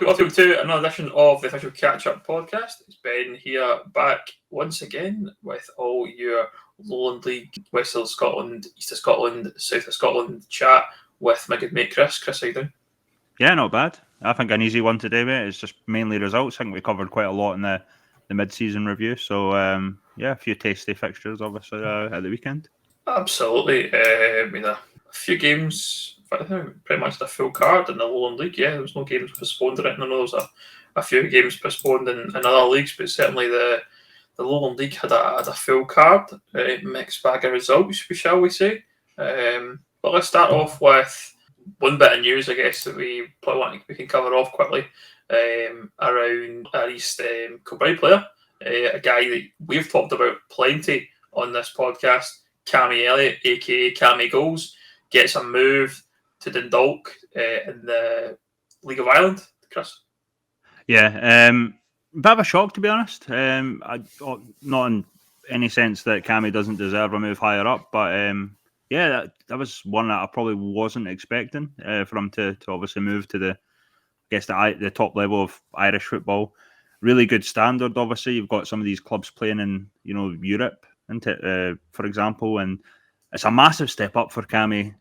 welcome to another edition of the official Catchup podcast. It's Ben here back once again with all your Lowland League, West of Scotland, East of Scotland, South of Scotland chat with my good mate Chris. Chris, how you doing? Yeah, not bad. I think an easy one today, mate. It's just mainly results. I think we covered quite a lot in the mid-season review. So, a few tasty fixtures, obviously, at the weekend. Absolutely. A few games, pretty much the full card in the Lowland League. Yeah, there was no games postponed or anything. I know there was a few games postponed in other leagues, but certainly the Lowland League had a full card, mixed bag of results, shall we say. But let's start off with one bit of news, I guess, that we can cover off quickly around our East Kilbride player, a guy that we've talked about plenty on this podcast, Cammy Elliott, aka Cammy Goals, gets a move to Dundalk in the League of Ireland. Chris? Yeah, bit of a shock, to be honest. Not in any sense that Cammy doesn't deserve a move higher up, but that was one that I probably wasn't expecting for him to obviously move to the top level of Irish football. Really good standard, obviously. You've got some of these clubs playing in Europe, for example, and it's a massive step up for Cammy.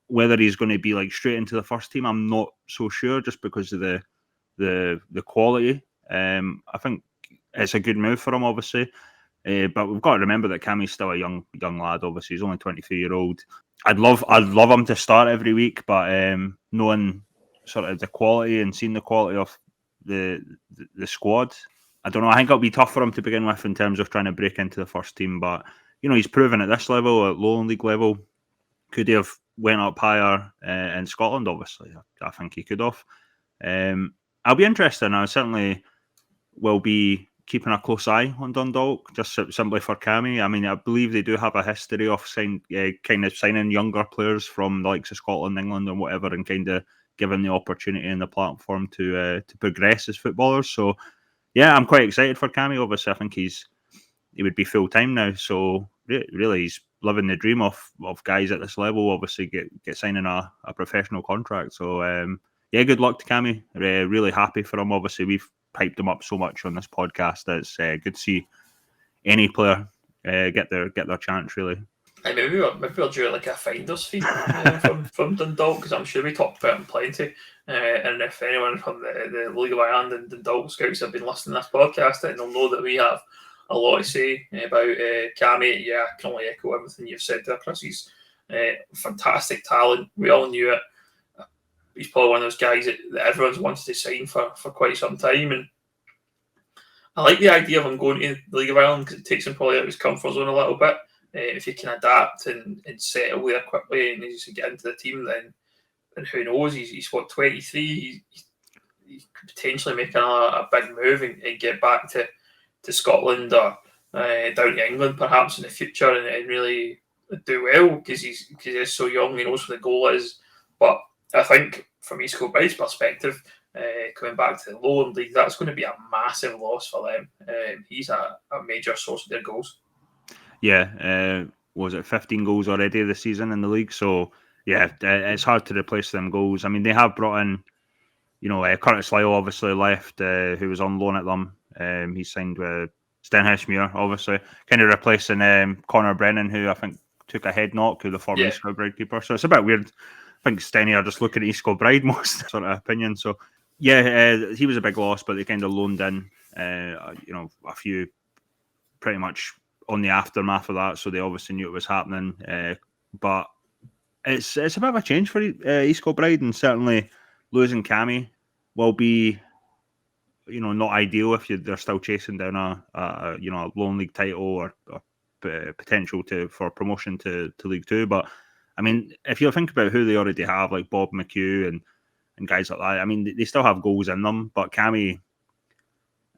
Whether he's going to be like straight into the first team, I'm not so sure, just because of the quality. I think it's a good move for him, obviously. But we've got to remember that Cammy's still a young lad. Obviously, he's only 23-year-old. I'd love him to start every week, but knowing sort of the quality and seeing the quality of the squad, I don't know. I think it'll be tough for him to begin with in terms of trying to break into the first team. But he's proven at this level, at Lowland League level, could he have went up higher in Scotland? Obviously, I think he could have. I'll be interested. I certainly will be keeping a close eye on Dundalk, just simply for Cammy. I mean, I believe they do have a history of signing younger players from the likes of Scotland, England, and whatever, and kind of giving the opportunity and the platform to progress as footballers. So, yeah, I'm quite excited for Cammy. Obviously, I think he would be full time now. So, really, he's living the dream of guys at this level. Obviously, get signing a professional contract. So, good luck to Cammy. Really happy for him. Obviously, we've hyped him up so much on this podcast that it's good to see any player get their chance, really. Maybe we'll do like a finder's fee from Dundalk, because I'm sure we talked about him plenty. And if anyone from the League of Ireland and Dundalk scouts have been listening to this podcast, then they'll know that we have a lot to say about Cammy. Yeah, I can only echo everything you've said there, Chris. He's fantastic talent. We all knew it. He's probably one of those guys that everyone's wanted to sign for quite some time, and I like the idea of him going to the League of Ireland because it takes him probably out of his comfort zone a little bit. If he can adapt and settle there quickly and he's get into the team, then who knows? He's 23. He could potentially make a big move and get back to Scotland or down to England perhaps in the future and really do well because he is so young. He knows what the goal is. But I think from East Kilbride's perspective, coming back to the Lowland League, that's going to be a massive loss for them. He's a major source of their goals. Yeah, was it 15 goals already this season in the league? So, yeah, it's hard to replace them goals. I mean, they have brought in, Curtis Lyle obviously left, who was on loan at them. He signed with Stenhousemuir, obviously, kind of replacing Connor Brennan, who I think took a head knock, who the former East Kilbride keeper. So it's a bit weird. I think Stenny are just looking at East Kilbride most sort of opinion. So, he was a big loss, but they kind of loaned in, a few pretty much on the aftermath of that, so they obviously knew it was happening. But it's a bit of a change for East Kilbride, and certainly losing Cammy will be, not ideal if they're still chasing down a Lowland League title or potential for promotion to League Two. But I mean, if you think about who they already have, like Bob McHugh and guys like that, I mean, they still have goals in them, but Cammy.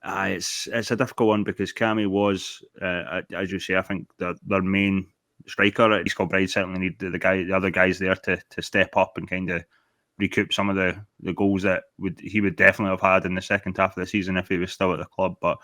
It's a difficult one because Cammy was, as you say, I think their main striker at East Kilbride certainly need the other guys there to step up and kind of recoup some of the goals that he would definitely have had in the second half of the season if he was still at the club. But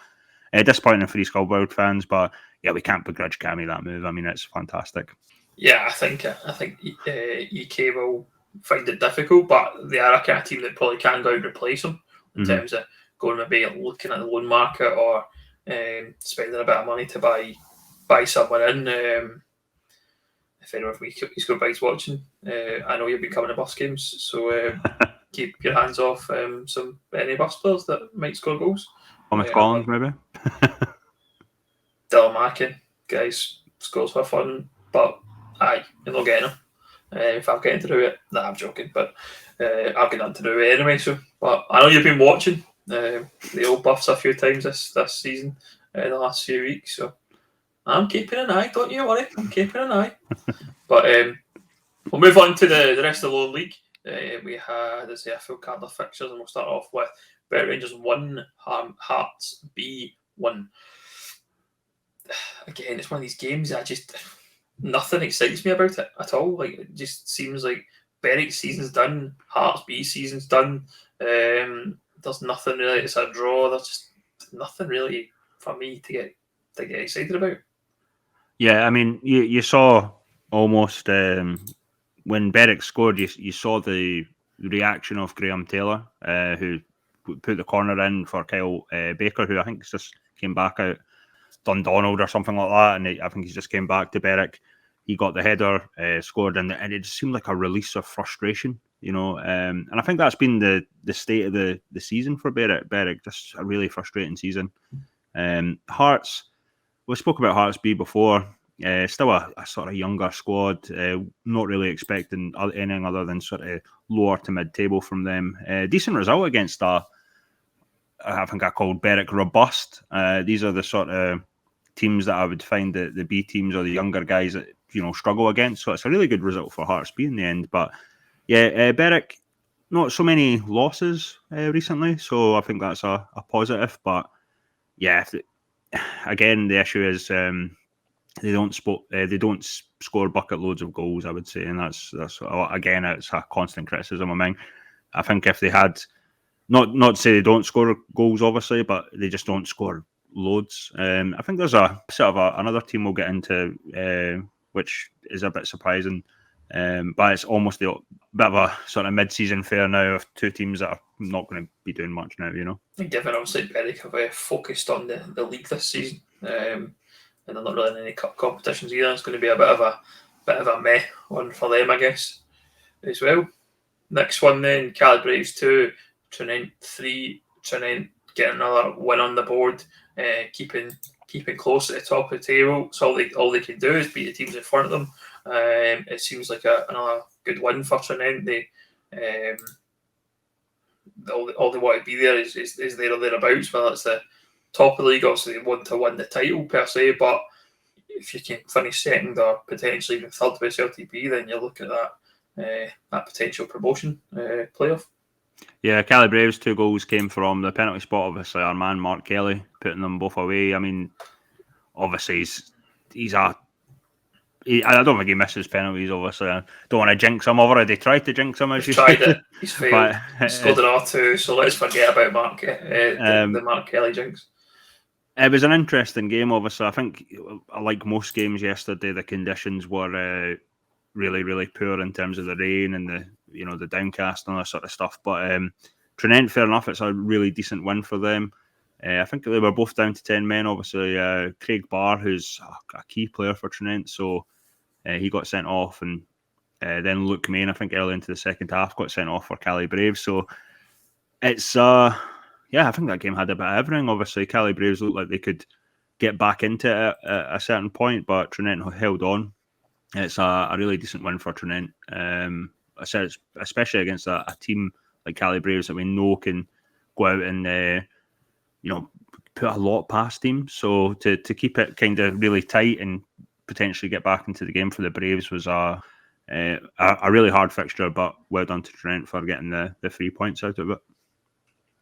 disappointing for East Kilbride fans, but yeah, we can't begrudge Cammy that move. I mean, it's fantastic. Yeah, I think EK will find it difficult, but they are a kind of team that probably can go out and replace them in terms of going maybe looking at the loan market or spending a bit of money to buy someone in. If anyone from East Guy's watching, I know you've been coming to bus games, so keep your hands off any bus players that might score goals. Thomas Collins, maybe. Dylan Mackin, guys, scores for fun, but you're not getting him. If I'm getting to do it, I'm joking, but I've got nothing to do with it anyway. So, but I know you've been watching the old Buffs a few times this season, the last few weeks. So I'm keeping an eye. Don't you worry, I'm keeping an eye. But we'll move on to the rest of the Lowland League. We had a full card of fixtures, and we'll start off with Berwick Rangers 1, Hearts B 1. Again, it's one of these games nothing excites me about it at all. Like, it just seems like Berwick's season's done, Hearts B season's done. There's nothing really. It's a draw. There's just nothing really for me to get excited about. Yeah, I mean, you saw almost when Berwick scored, you saw the reaction of Graham Taylor, who put the corner in for Kyle Baker, who I think just came back out Dundonald or something like that, and I think he just came back to Berwick. He got the header, scored, and it just seemed like a release of frustration, and I think that's been the state of the season for Berwick, just a really frustrating season. Hearts, we spoke about Hearts B before, still a sort of younger squad, not really expecting anything other than sort of lower to mid-table from them. Decent result against I think I called Berwick robust. These are the sort of teams that I would find the B teams or the younger guys that struggle against. So it's a really good result for Hearts B in the end. But yeah, Berwick, not so many losses recently, so I think that's a positive. But yeah, again, the issue is they don't score bucket loads of goals, I would say, and that's again, it's a constant criticism of mine. I think if they had not to say they don't score goals, obviously, but they just don't score loads. I think there's a sort of another team we'll get into, which is a bit surprising, but it's almost a bit of a sort of mid-season fair now of two teams that are not going to be doing much now. Given obviously Berwick have focused on the league this season, and they're not really in any cup competitions either. It's going to be a bit of a meh one for them, I guess, as well. Next one then, Cali Braves 2, Trinent 3. Trinent getting another win on the board, keeping close at the top of the table. So all they can do is beat the teams in front of them. It seems like another good win for Trinent. They all they want to be there is there or thereabouts. Whether it's the top of the league, obviously they want to win the title per se, but if you can finish second or potentially even third with LTP, then you look at that potential promotion playoff. Yeah, Cali Braves 2 goals came from the penalty spot. Obviously, our man Mark Kelly putting them both away. I mean, obviously I don't think he misses penalties. Obviously, I don't want to jinx him. I've already tried to jinx him. He's tried it. He's failed. He scored an R2, so let's forget about Mark the Mark Kelly jinx. It was an interesting game. Obviously, I think like most games yesterday, the conditions were really, really poor in terms of the rain and the downcast and all that sort of stuff. But Trinent, fair enough, it's a really decent win for them. I think they were both down to 10 men. Obviously, Craig Barr, who's a key player for Trinent, so he got sent off, and then Luke Main, I think early into the second half, got sent off for Cali Braves. So it's I think that game had a bit of everything. Obviously, Cali Braves looked like they could get back into it at a certain point, but Trinent held on. It's a really decent win for Trinent. I said, especially against a team like Cali Braves that we know can go out and put a lot past teams. So to keep it kind of really tight and potentially get back into the game for the Braves was a really hard fixture, but well done to Trinent for getting the 3 points out of it.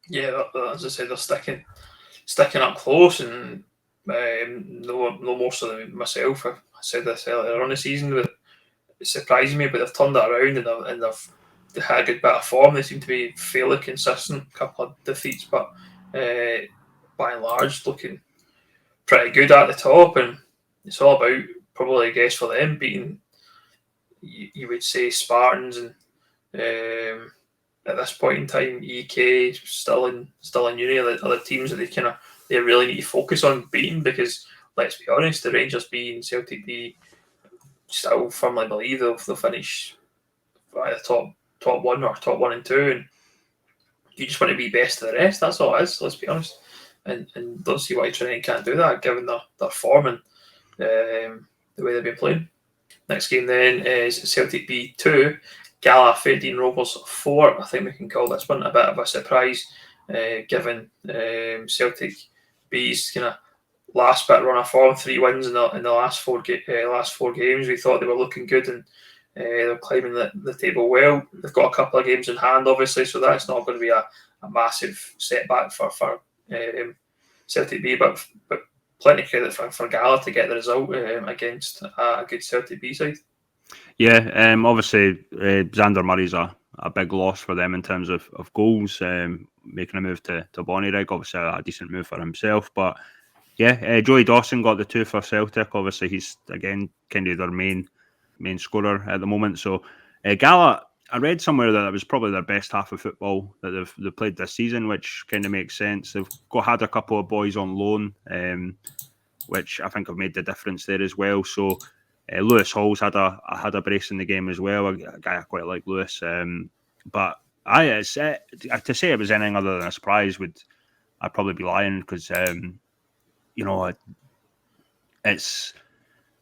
Yeah, as I said, they're sticking up close, and no more so than myself. I said this earlier on the season, but it surprised me, but they've turned that around and they've had a good bit of form. They seem to be fairly consistent, a couple of defeats, but by and large looking pretty good at the top, and it's all about probably, I guess, for them beating, you would say, Spartans and At this point in time, EK still in uni are the teams that they really need to focus on beating, because let's be honest, the Rangers B and Celtic B still firmly believe they'll finish by the top one or top 1 and 2, and you just want to be best of the rest. That's all it is. Let's be honest, and don't see why Trinity can't do that given their form and the way they've been playing. Next game then is Celtic B 2, Gala 15 Rovers 4. I think we can call this one a bit of a surprise, given Celtic B's kind of last bit run of form, 3 wins in the last four games. We thought they were looking good, and they're climbing the table well. They've got a couple of games in hand, obviously, so that's not going to be a massive setback for Celtic B, but plenty of credit for Gala to get the result against a good Celtic B side. Yeah, obviously Xander Murray's a big loss for them in terms of goals, making a move to Bonnyrigg. Obviously a decent move for himself, but yeah, Joey Dawson got the 2 for Celtic. Obviously he's again kind of their main scorer at the moment. So Gala, I read somewhere that it was probably their best half of football that they've played this season, which kind of makes sense. They've had a couple of boys on loan, which I think have made the difference there as well. So Lewis Hall's had a brace in the game as well. A guy I quite like, Lewis. But to say it was anything other than a surprise I'd probably be lying, because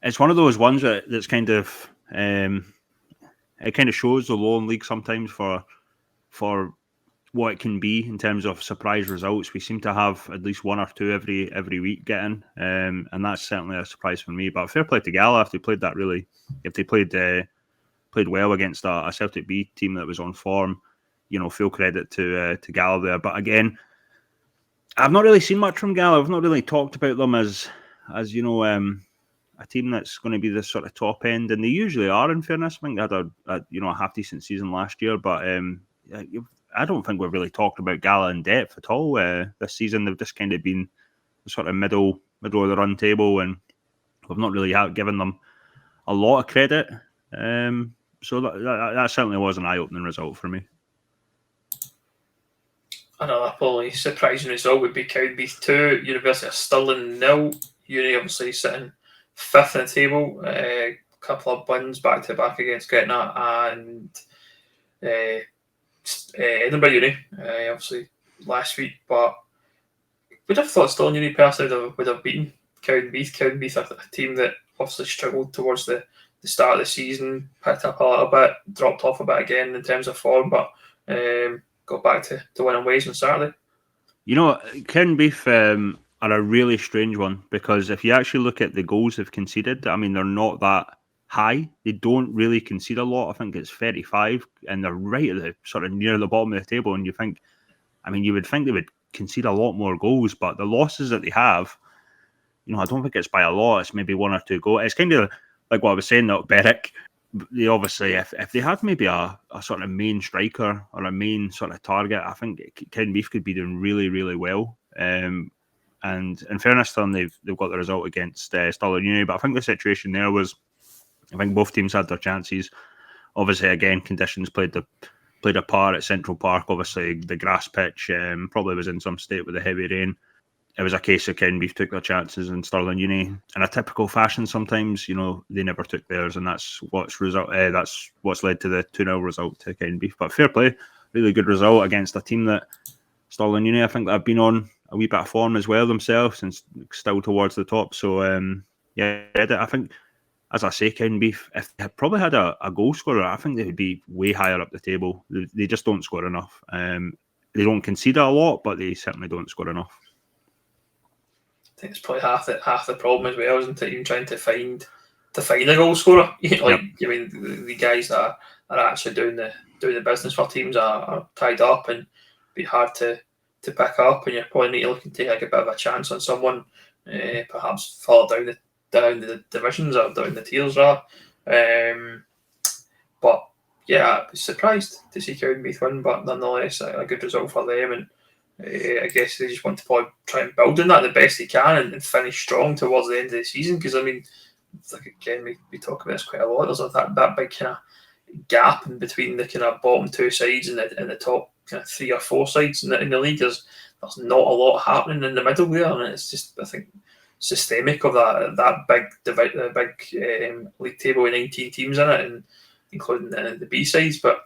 it's one of those ones that's kind of it kind of shows the Lowland League sometimes for what it can be in terms of surprise results. We seem to have at least 1 or 2 every week getting, and that's certainly a surprise for me. But fair play to Gala if they played well against a Celtic B team that was on form. Full credit to Gala there. But again, I've not really seen much from Gala. I've not really talked about them as a team that's going to be this sort of top end, and they usually are. In fairness, I think they had a half decent season last year, but I don't think we've really talked about Gala in depth at all this season. They've just kind of been sort of middle of the run table, and we've not really given them a lot of credit. So that certainly was an eye-opening result for me. Another probably surprising result would be Cowdenbeath 2, University of Stirling 0. Uni obviously sitting 5th in the table. A couple of wins back to back against Gretna and Edinburgh Uni, obviously last week. But would have thought Stirling Uni personally would have beaten Cowdenbeath. Cowdenbeath are a team that obviously struggled towards the start of the season, picked up a little bit, dropped off a bit again in terms of form, but got back to winning ways on Saturday. Cowdenbeath are a really strange one, because if you actually look at the goals they've conceded, I mean, they're not that high. They don't really concede a lot. I think it's 35, and they're right at the sort of near the bottom of the table. And you would think they would concede a lot more goals, but the losses that they have, I don't think it's by a lot. It's maybe 1 or 2 goals. It's kind of like what I was saying that Berwick, they obviously, if they had maybe a sort of main striker or a main sort of target, I think Cowdenbeath could be doing really, really well. And in fairness to them, they've got the result against Stirling Uni, but I think the situation there was, I think both teams had their chances. Obviously, again, conditions played a part at Central Park. Obviously, the grass pitch probably was in some state with the heavy rain. It was a case of Cowdenbeath took their chances, and Stirling Uni, in a typical fashion, sometimes they never took theirs, and that's what's led to the 2-0 result to Cowdenbeath. But fair play, really good result against a team that Stirling Uni, I think, that have been on a wee bit of form as well themselves, and still towards the top. So I think, as I say, Cowdenbeath, if they had probably had a goal scorer, I think they would be way higher up the table. They just don't score enough. They don't concede a lot, but they certainly don't score enough. I think it's probably half the problem as well, isn't it? Even trying to find a goal scorer. The guys that are actually doing the business for teams are tied up and be hard to pick up, and you're probably need to look and take a bit of a chance on someone, perhaps fall down the divisions or down the tiers rather. But yeah, I was surprised to see Cowdenbeath win, but nonetheless a good result for them, and I guess they just want to probably try and build on that the best they can and finish strong towards the end of the season, because I mean, like again, we talk about this quite a lot. There's that big kind of gap in between the kind of bottom two sides and the top kind of 3 or 4 sides in the league. There's not a lot happening in the middle there, and it's just, I think, systemic of that big league table with 19 teams in it, and including the B sides. But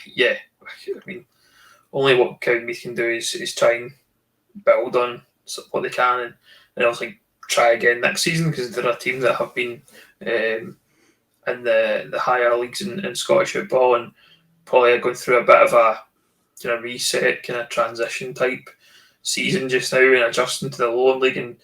yeah, I mean, only what Cowdenbeath can do is try and build on what they can, and also try again next season, because there are teams that have been in the higher leagues in Scottish football and probably are going through a bit of a kind of reset, kind of transition type season just now, and adjusting to the Lowland League, and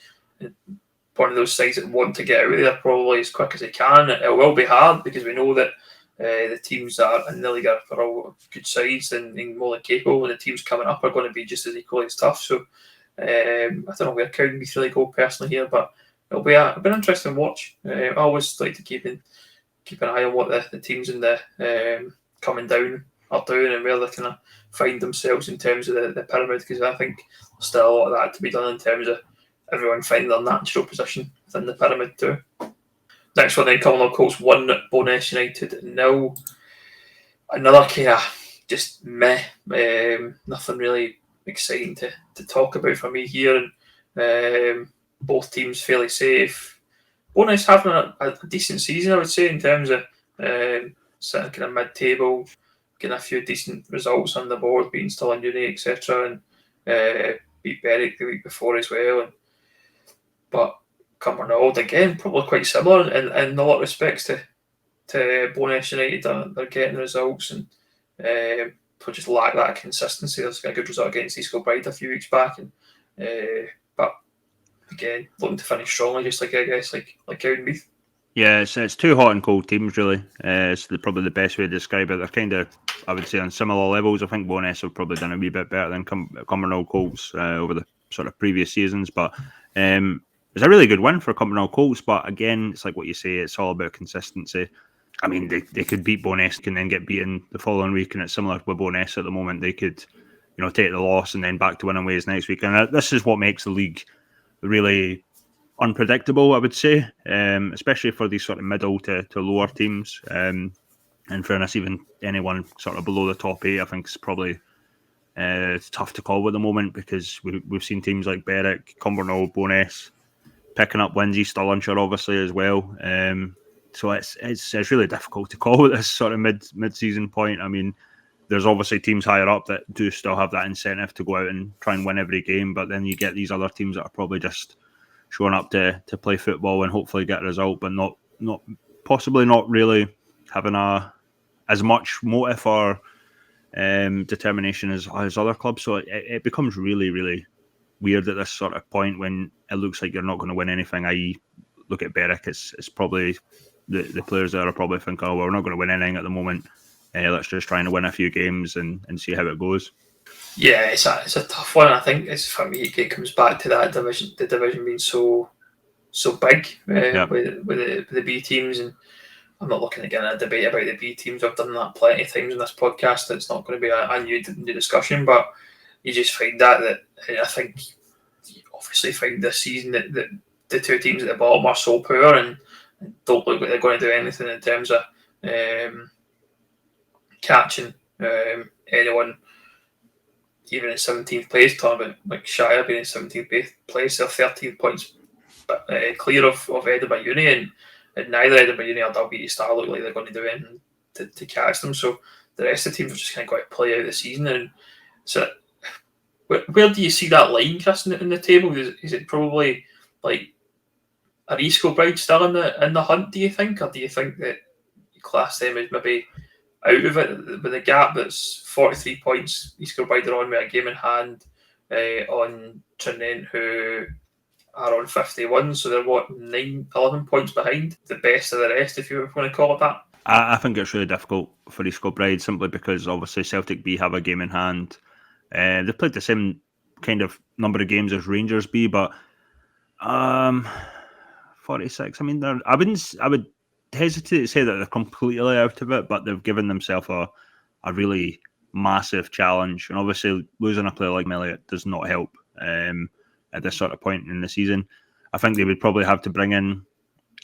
one of those sides that want to get out of there probably as quick as they can. It will be hard, because we know that the teams that are in the league are all good sides and more than capable, and the teams coming up are going to be just as equally as tough. So I don't know where Cowdenbeath really go personally here, but it'll be an interesting watch. I always like to keep an eye on what the teams in the coming down are doing and where they kind of find themselves in terms of the pyramid, because I think there's still a lot of that to be done in terms of everyone finding their natural position within the pyramid too. Next one then, Cumbernauld Colts 1, Bo'ness United 0. Another kind of just meh, nothing really exciting to talk about for me here. And both teams fairly safe. Bo'ness having a decent season, I would say, in terms of sitting kind of mid-table, getting a few decent results on the board, beating still in uni, etc. And beat Berwick the week before as well. But Cumbernauld, again, probably quite similar in a lot of respects to Bo'ness United. They're getting results and just lack that consistency. There's a good result against East Kilbride a few weeks back, and but again, looking to finish strongly, just like Cowdenbeath. Yeah, it's two hot and cold teams, really. It's probably the best way to describe it. They're kind of, I would say, on similar levels. I think Bo'ness have probably done a wee bit better than Cumbernauld Colts over the sort of previous seasons, but it's a really good win for Cumbernauld Colts. But again, it's like what you say, it's all about consistency. I mean, they could beat Bo'ness and then get beaten the following week, and it's similar with Bo'ness at the moment. They could, take the loss and then back to winning ways next week. And this is what makes the league really unpredictable, I would say, especially for these sort of middle to lower teams. In fairness, even anyone sort of below the top 8, I think is probably it's tough to call at the moment, because we've seen teams like Berwick, Cumbernauld, Bo'ness picking up wins, East Stirlingshire obviously as well. So it's really difficult to call at this sort of mid-season point. I mean, there's obviously teams higher up that do still have that incentive to go out and try and win every game, but then you get these other teams that are probably just showing up to play football and hopefully get a result, but not really having as much motive or determination as other clubs. So it becomes really, really weird at this sort of point when it looks like you're not going to win anything. I.e., look at Berwick, it's probably the players there are probably thinking, oh, well, we're not going to win anything at the moment. Let's just try and win a few games and see how it goes. Yeah, it's a tough one. I think for me it comes back to that division, the division being so big with the B teams, and I'm not looking to get in a debate about the B teams. I've done that plenty of times in this podcast. It's not going to be a new discussion, but you just find that I think you obviously find this season that the two teams at the bottom are so poor and don't look like they're going to do anything in terms of catching anyone even in 17th place. Talking about like Shire being in 17th place, they're 13 points clear of Edinburgh Uni, and neither Edinburgh Uni or Dalbeattie Star look like they're going to do anything to catch them. So the rest of the teams are just kind of going to play out the season. And so where do you see that line, Chris, in the table? Is it probably like are East Kilbride still in the hunt, do you think? Or do you think that you class them as maybe out of it with a gap that's 43 points? East Kilbride are on with a game in hand on Trinent, who are on 51, so they're 11 points behind the best of the rest, if you want to call it that. I think it's really difficult for East Kilbride simply because obviously Celtic B have a game in hand. They played the same kind of number of games as Rangers B, but 46. I mean, I would hesitate to say that they're completely out of it, but they've given themselves a really massive challenge, and obviously losing a player like Elliott does not help at this sort of point in the season. I think they would probably have to bring in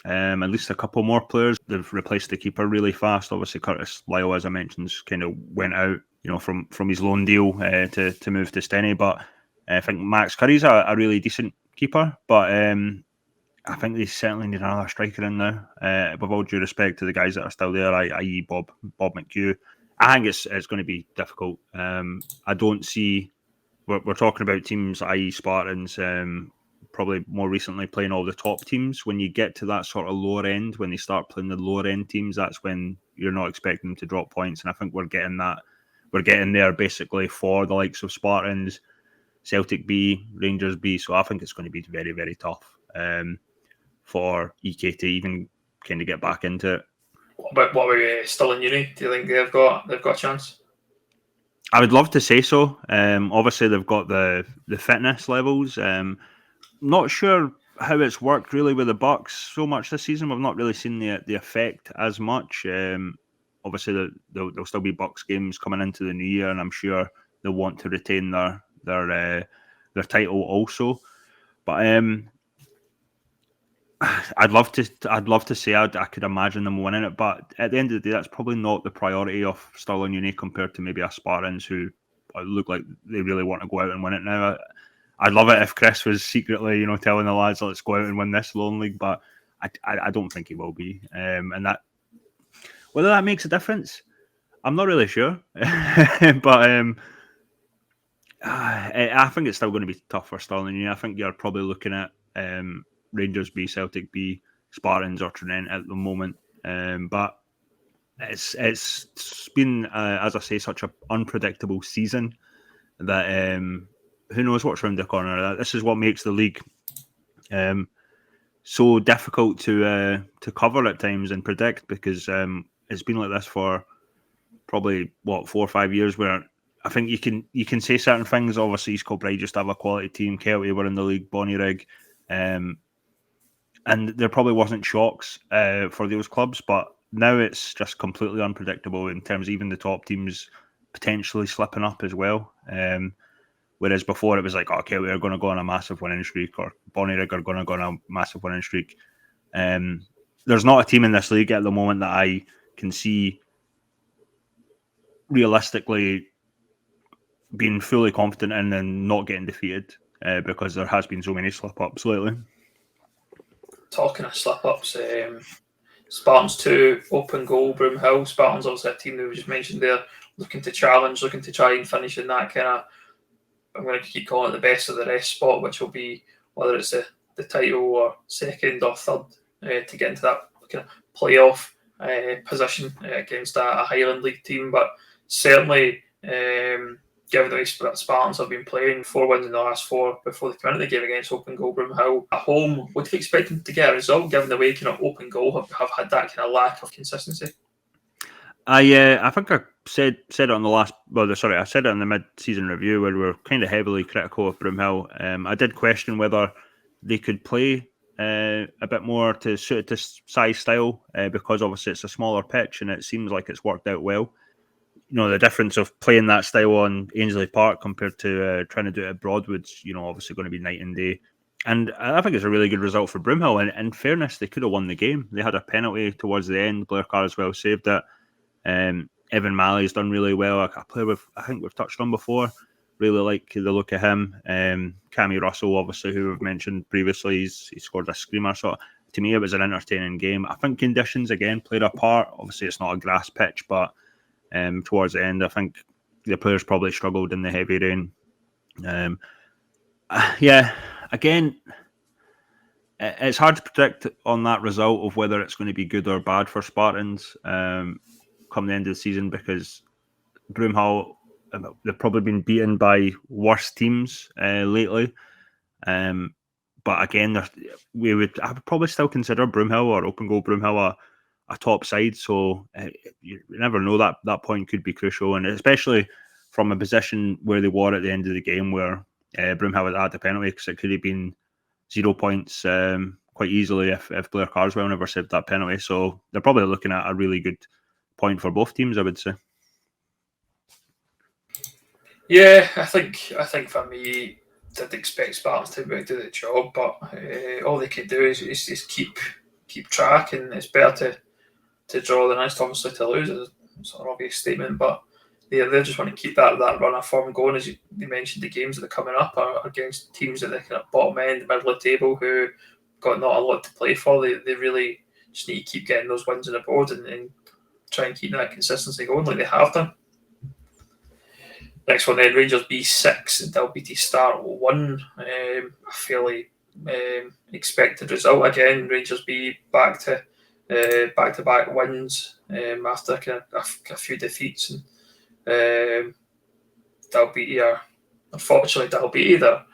At least a couple more players. They've replaced the keeper really fast. Obviously, Curtis Lyle, as I mentioned, kind of went out, from his loan deal to move to Steny. But I think Max Curry's a really decent keeper. But I think they certainly need another striker in now. With all due respect to the guys that are still there, i.e. Bob McHugh, I think it's going to be difficult. I don't see. We're talking about teams, i.e. Spartans, probably more recently playing all the top teams. When you get to that sort of lower end, when they start playing the lower end teams, that's when you're not expecting them to drop points. And I think we're getting that. We're getting there basically for the likes of Spartans, Celtic B, Rangers B. So I think it's going to be very, very tough for EK to even kind of get back into it. What about Stirling Uni? Do you think they've got a chance? I would love to say so. Obviously, they've got the fitness levels. Not sure how it's worked really with the Bucks so much this season. We've not really seen the effect as much. Obviously, there'll still be Bucks games coming into the new year, and I'm sure they'll want to retain their title also. But I'd love to say I could imagine them winning it, but at the end of the day, that's probably not the priority of Stirling Uni compared to maybe a Spartans who look like they really want to go out and win it now. I'd love it if Chris was secretly, telling the lads, let's go out and win this Lowland League, but I don't think he will be. And that whether that makes a difference, I'm not really sure. But I think it's still going to be tough for Stirling Uni. I think you're probably looking at Rangers B, Celtic B, Spartans or Trinent at the moment. But it's been, as I say, such an unpredictable season that who knows what's around the corner. This is what makes the league so difficult to cover at times and predict, because it's been like this for probably 4 or 5 years, where I think you can say certain things. Obviously, East Kilbride just have a quality team. Kelty were in the league, Bonnyrigg, and there probably wasn't shocks for those clubs, but now it's just completely unpredictable in terms of even the top teams potentially slipping up as well. Whereas before it was like, okay, we're going to go on a massive winning streak, or Bonnyrigg are going to go on a massive winning streak. There's not a team in this league at the moment that I can see realistically being fully confident in and not getting defeated, because there has been so many slip-ups lately. Talking of slip-ups, Spartans 2, open goal, Broomhill. Spartans obviously a team that we just mentioned there, looking to challenge, looking to try and finish in that kind of, I'm going to keep calling it the best of the rest spot, which will be whether it's the title or second or third, to get into that kind of playoff position against a Highland League team. But certainly, given the way Spartans have been playing, 4 wins in the last 4 before they come into the game against Open Goal Broomhill at home, would you expect them to get a result, given the way kind of Open Goal have had that kind of lack of consistency? I think I said it on the last. I said it in the mid-season review where we were kind of heavily critical of Broomhill. I did question whether they could play a bit more to suit this size style, because obviously it's a smaller pitch and it seems like it's worked out well. The difference of playing that style on Ainsley Park compared to trying to do it at Broadwood's, obviously going to be night and day. And I think it's a really good result for Broomhill. And in fairness, they could have won the game. They had a penalty towards the end. Blair Carswell saved it. Evan Malley's done really well. A player I think we've touched on before. Really like the look of him. Cammy Russell, obviously, who we've mentioned previously, he scored a screamer. So to me, it was an entertaining game. I think conditions, again, played a part. Obviously, it's not a grass pitch, but towards the end, I think the players probably struggled in the heavy rain. Again, it's hard to predict on that result of whether it's going to be good or bad for Spartans come the end of the season, because Broomhill, they've probably been beaten by worse teams lately. But again, I would probably still consider Broomhill or Open Goal Broomhill a top side. So you never know, that point could be crucial, and especially from a position where they were at the end of the game, where Broomhill had the penalty, because it could have been 0 points quite easily if Blair Carswell never saved that penalty. So they're probably looking at a really good point for both teams, I would say. Yeah, I think for me, I'd expect Spartans to be able to do the job, but all they could do is keep keep track, and it's better to draw than it's obviously to lose. It's an obvious statement, but they just want to keep that run of form going. As you mentioned, the games that are coming up are against teams at the kind of bottom end, middle of the table, who got not a lot to play for. They really just need to keep getting those wins on the board and try and keep that consistency going like they have done. Next one then, Rangers B6 and Dalbeattie Start 1. A fairly expected result again. Rangers B back to back wins after kind of a few defeats, and Dalbeattie are, unfortunately, they're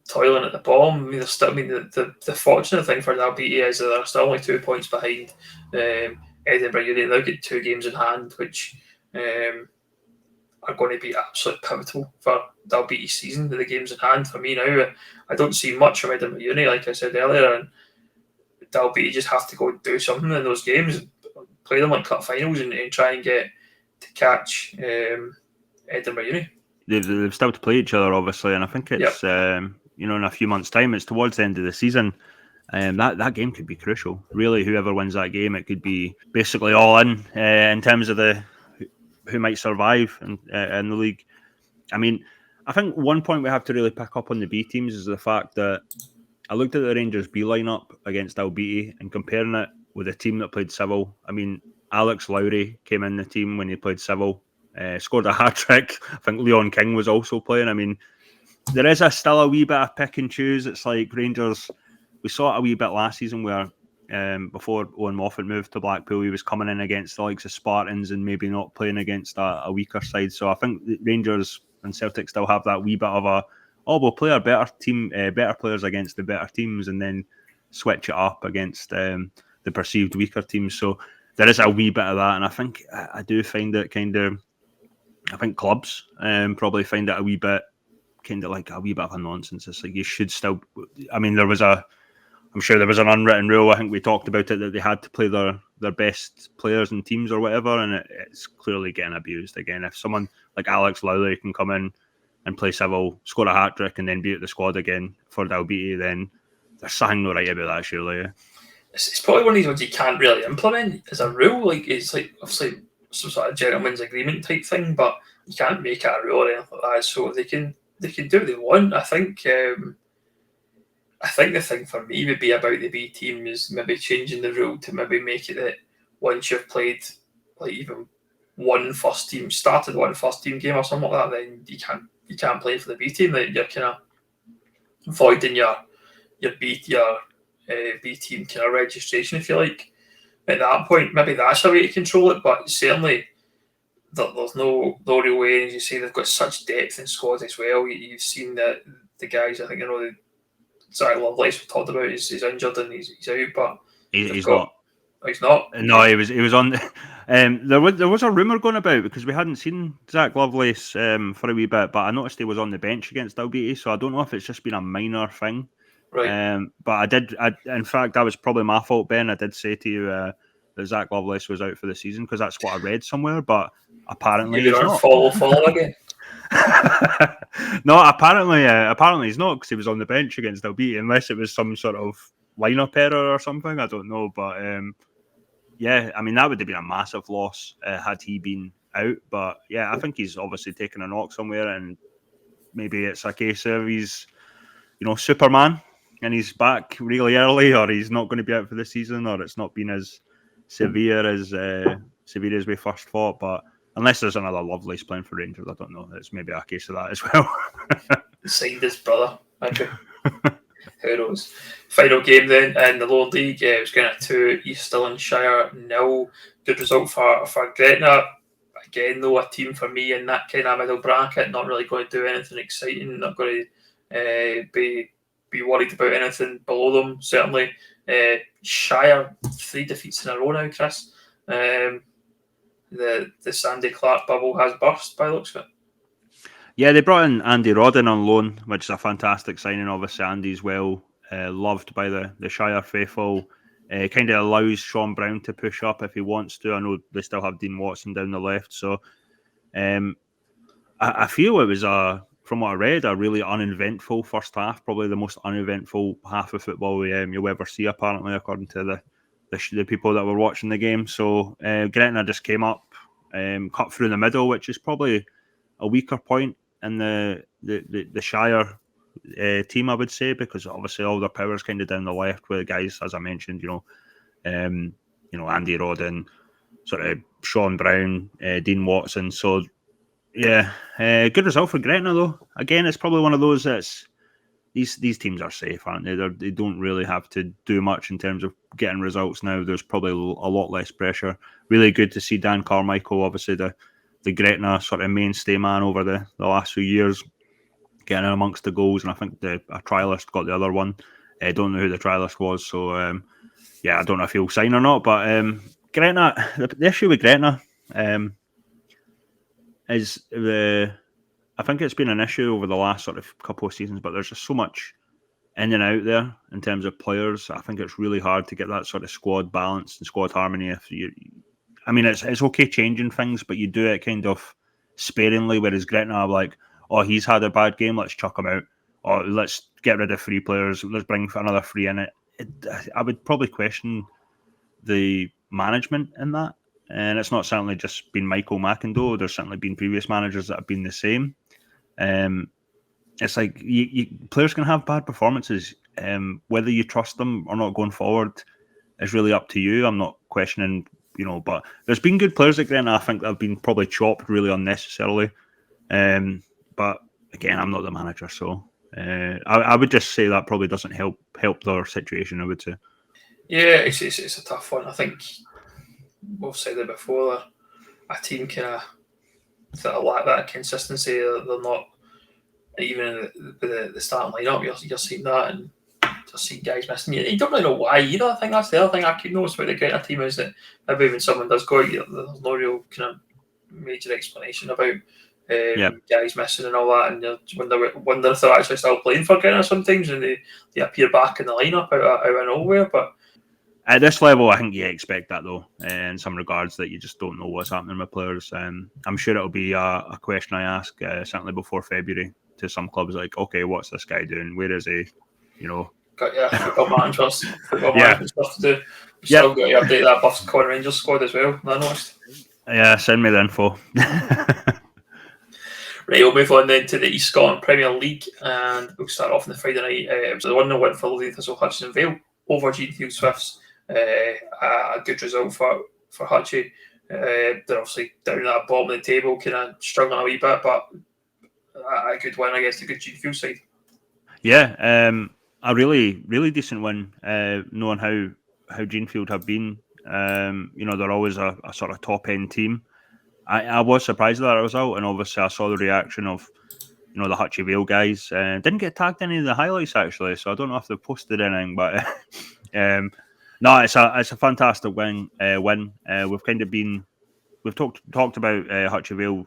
toiling at the bottom. I mean, the fortunate thing for Dalbeattie is that they're still only 2 points behind Edinburgh United. They'll get 2 games in hand, which are going to be absolutely pivotal for Dalbeattie's season. The games in hand for me now, I don't see much from Edinburgh Uni, like I said earlier, and Dalbeattie just have to go and do something in those games, play them like cup finals, and try and get to catch Edinburgh Uni. They've still to play each other, obviously, and I think it's in a few months' time. It's towards the end of the season. That game could be crucial. Really, whoever wins that game, it could be basically all in terms of who might survive in the league. I mean, I think one point we have to really pick up on the B teams is the fact that I looked at the Rangers B lineup against Dalbeattie and comparing it with a team that played Civil. I mean, Alex Lowry came in the team when he played Civil, scored a hat-trick. I think Leon King was also playing. I mean, there is still a wee bit of pick and choose. It's like Rangers, we saw it a wee bit last season where before Owen Moffat moved to Blackpool, he was coming in against the likes of Spartans and maybe not playing against a weaker side. So I think the Rangers and Celtic still have that wee bit of we'll play our better players against the better teams and then switch it up against the perceived weaker teams. So there is a wee bit of that, and I think I do find it I think clubs probably find it a wee bit like a wee bit of a nonsense. It's like you should still. I mean, I'm sure there was an unwritten rule. I think we talked about it that they had to play their best players and teams or whatever, and it's clearly getting abused again. If someone like Alex Lowry can come in and play Civil, score a hat-trick, and then be at the squad again for Dalbeattie, then there's something not right about that, surely. Yeah. It's probably one of these ones you can't really implement as a rule. Like it's like obviously some sort of gentleman's agreement type thing, but you can't make it a rule or anything like that. So they can do what they want. I think the thing for me would be about the B team is maybe changing the rule to maybe make it that once you've played like even one first team game or something like that, then you can't play for the B team. That you're kind of voiding your B team kind of registration, if you like. At that point, maybe that's a way to control it, but certainly there's no real way. As you say, they've got such depth in squad as well. You've seen that the guys, I think Zach Lovelace we talked about is injured and he's out, but he's not. Oh, he's not. No, he was on. There was a rumour going about because we hadn't seen Zach Lovelace for a wee bit, but I noticed he was on the bench against Dalbeattie, so I don't know if it's just been a minor thing. Right. But in fact, that was probably my fault, Ben. I did say to you that Zach Lovelace was out for the season because that's what I read somewhere, but apparently he's not. Follow again. No, apparently he's not because he was on the bench against Dalbeattie, unless it was some sort of lineup error or something. I don't know, but yeah, I mean that would have been a massive loss had he been out. But yeah, I think he's obviously taken a knock somewhere, and maybe it's a case of he's Superman and he's back really early, or he's not going to be out for the season, or it's not been as severe as we first thought. But unless there's another Lovelace playing for Rangers, I don't know. It's maybe a case of that as well. Signed his brother, Andrew. Who knows? Final game then in the Lowland League. It was going to East Stirlingshire 0. Good result for Gretna. Again, though, a team for me in that kind of middle bracket, not really going to do anything exciting. Not going to be worried about anything below them. Certainly, Shire 3 defeats in a row now, Chris. The Sandy Clark bubble has burst by the looks of it. Yeah, they brought in Andy Rodden on loan, which is a fantastic signing. Obviously, Andy's well loved by the Shire faithful. Kind of allows Sean Brown to push up if he wants to. I know they still have Dean Watson down the left. So I feel it was, from what I read, a really uneventful first half. Probably the most uneventful half of football you'll ever see, apparently, according to the people that were watching the game. So Gretna just came up, cut through the middle, which is probably a weaker point in the Shire team, I would say, because obviously all their power's kind of down the left with guys, as I mentioned, Andy Rodden, sort of Sean Brown, Dean Watson. So yeah, good result for Gretna though. Again, it's probably one of those that's these teams are safe, aren't they? They don't really have to do much in terms of getting results now. There's probably a lot less pressure. Really good to see Dan Carmichael, obviously the Gretna sort of mainstay man over the last few years, getting in amongst the goals, and I think a trialist got the other one. I don't know who the trialist was, so I don't know if he'll sign or not. But Gretna, the issue with Gretna is I think it's been an issue over the last sort of couple of seasons, but there's just so much in and out there in terms of players. I think it's really hard to get that sort of squad balance and squad harmony. It's okay changing things, but you do it kind of sparingly. Whereas Gretna are like, oh, he's had a bad game, let's chuck him out. Or let's get rid of 3 players, let's bring another 3 in. I would probably question the management in that. And it's not certainly just been Michael McIndoe. There's certainly been previous managers that have been the same. It's like players can have bad performances. Whether you trust them or not going forward is really up to you. I'm not questioning, but there's been good players at Gretna. I think that have been probably chopped really unnecessarily. But again, I'm not the manager, so I would just say that probably doesn't help their situation, I would say. Yeah, it's a tough one. I think we've said it before. A team kind of lack that consistency. They're not even in the starting lineup. You're seeing that, and just seeing guys missing. You don't really know why either. I think that's the other thing I keep noticing about the Gretna team is that maybe when someone does go out, there's no real kind of major explanation about guys missing and all that, and you wonder if they're actually still playing for Gretna sometimes, and they appear back in the lineup out of nowhere. But at this level, I think you expect that though, in some regards, that you just don't know what's happening with players. I'm sure it'll be a question I ask certainly before February to some clubs, like, okay, what's this guy doing? Where is he? Got football management stuff to do. Still got to update that Buffs Corn Rangers squad as well. I noticed. Yeah, send me the info. Right, we'll move on then to the East Scotland Premier League, and we'll start off on the Friday night. It was the 1-0 win for Lothian Thistle Hutchinson Vale over Greenfield Swifts. A good result for Hutchie. They're obviously down at the bottom of the table, kind of struggling a wee bit, but a good win against a good Greenfield side. Yeah, a really, really decent win, knowing how Greenfield have been. They're always a sort of top-end team. I was surprised at that result, and obviously I saw the reaction of the Hutchie Vale guys. Didn't get tagged in any of the highlights actually, so I don't know if they posted anything. But no, it's a fantastic win. We've kind of we've talked about Hutchie Vale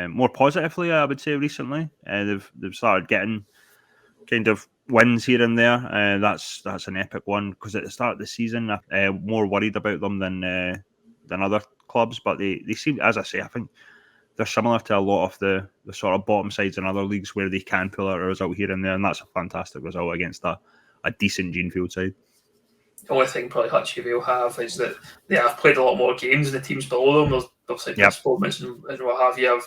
more positively, I would say, recently. They've started getting kind of wins here and there. That's an epic one, because at the start of the season, more worried about them than other clubs, but they seem, as I say, I think they're similar to a lot of the sort of bottom sides in other leagues where they can pull out a result here and there, and that's a fantastic result against a decent Greenfield side. The only thing probably Hutchie Vale have is that they have played a lot more games than the teams below them. There's obviously postponements and what have you.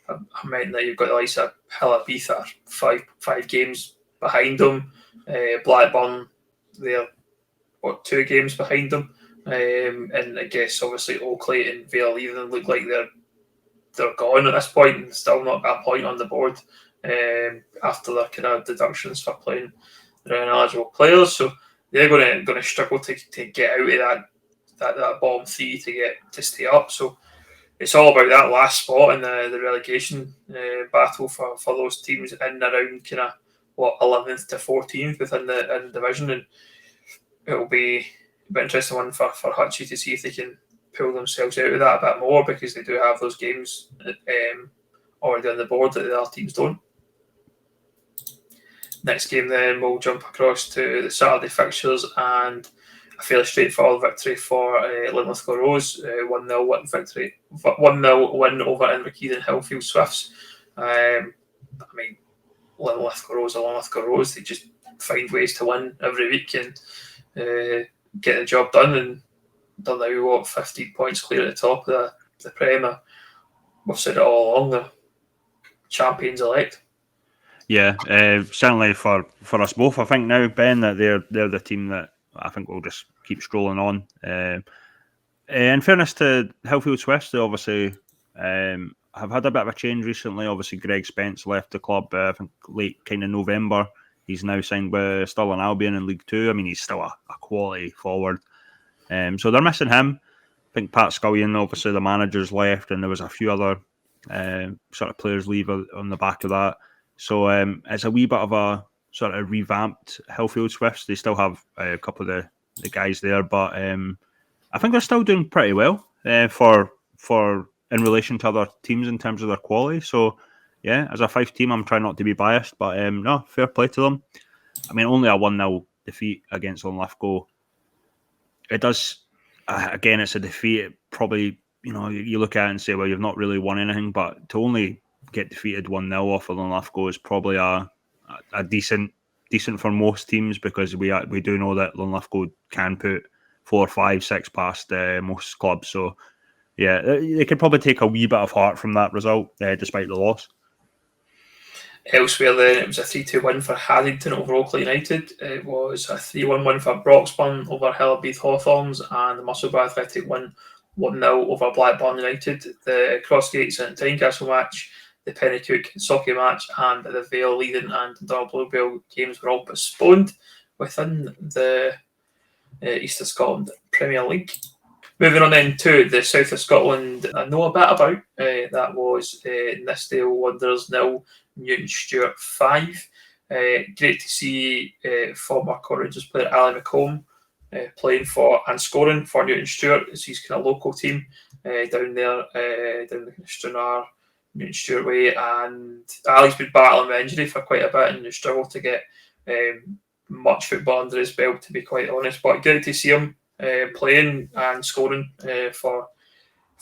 Have meant that you've got the likes of Hillabeath that are five games behind them. Blackburn, they're 2 games behind them. And I guess obviously Oakley and Vale even look like they're gone at this point and still not got a point on the board after their kind of deductions for playing their ineligible players. So they're going to struggle to get out of that bottom 3 to stay up. So it's all about that last spot in the relegation battle for those teams in and around kind of 11th to 14th within the division, and it'll be an interesting one for Hutchie to see if they can pull themselves out of that a bit more, because they do have those games already on the board that the other teams don't. Next game then, we'll jump across to the Saturday fixtures, and a fairly straightforward victory for Linlithgow Rose, 1-0 win victory, 1-0 win over Inverkeith and Hillfield Swifts. Linlithgow Rose are Linlithgow Rose. They just find ways to win every week, and get the job done, and they're now 15 points clear at the top of the Premier. We've said it all along, they're champions elect. Yeah, certainly for us both. I think now, Ben, that they're the team that I think will just keep strolling on. In fairness to Hillfield Swifts, they obviously have had a bit of a change recently. Obviously, Greg Spence left the club, I think, late kind of November. He's now signed with Stirling Albion in League Two. I mean, he's still a quality forward. So they're missing him. I think Pat Scullion, obviously, the manager's left, and there was a few other sort of players leave on the back of that. So it's a wee bit of a sort of revamped Hillfield Swifts. They still have a couple of the guys there, but I think they're still doing pretty well for in relation to other teams in terms of their quality. So yeah, as a Fife team, I'm trying not to be biased, but no, fair play to them. I mean, only a 1-0 defeat against Linlithgow. It does, again, it's a defeat. It probably, you look at it and say, well, you've not really won anything, but to only get defeated 1-0 off of Linlithgow is probably a decent for most teams, because we do know that Linlithgow can put 4, 5, 6 past most clubs. So yeah, they could probably take a wee bit of heart from that result, despite the loss. Elsewhere then, it was a 3-2 win for Haddington over Oakley United. It was a 3-1 win for Broxburn over Hillabeath Hawthorns, and the Musselburgh Athletic won 1-0 over Blackburn United. The Crossgate St Tynecastle match, the Pennycook Socky match, and the Vale Leiden and Dundalk Bluebell games were all postponed within the East of Scotland Premier League. Moving on then to the South of Scotland, I know a bit about. That was Nithsdale Wanderers 0, Newton Stewart 5. Great to see former Corridors player Ali McComb playing for and scoring for Newton Stewart. It's his kind of local team down there, down the Stranraer, Newton Stewart way. And Ali's been battling with injury for quite a bit and struggled to get much football under his belt, to be quite honest. But good to see him playing and scoring for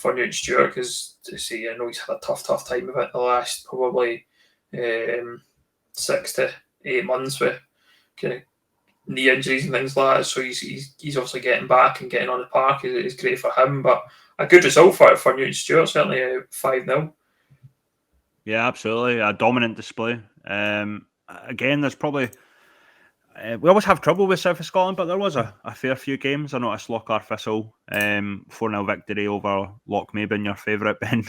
Newton Stewart, because I know he's had a tough time of it the last probably 6 to 8 months with kind of knee injuries and things like that. So he's obviously getting back and getting on the park is great for him. But a good result for Newton Stewart, certainly 5-0. Yeah, absolutely, a dominant display. Again, there's probably. We always have trouble with South of Scotland, but there was a fair few games. I noticed Lockhart Thistle 4-0 victory over Lochmaben, your favourite, Ben.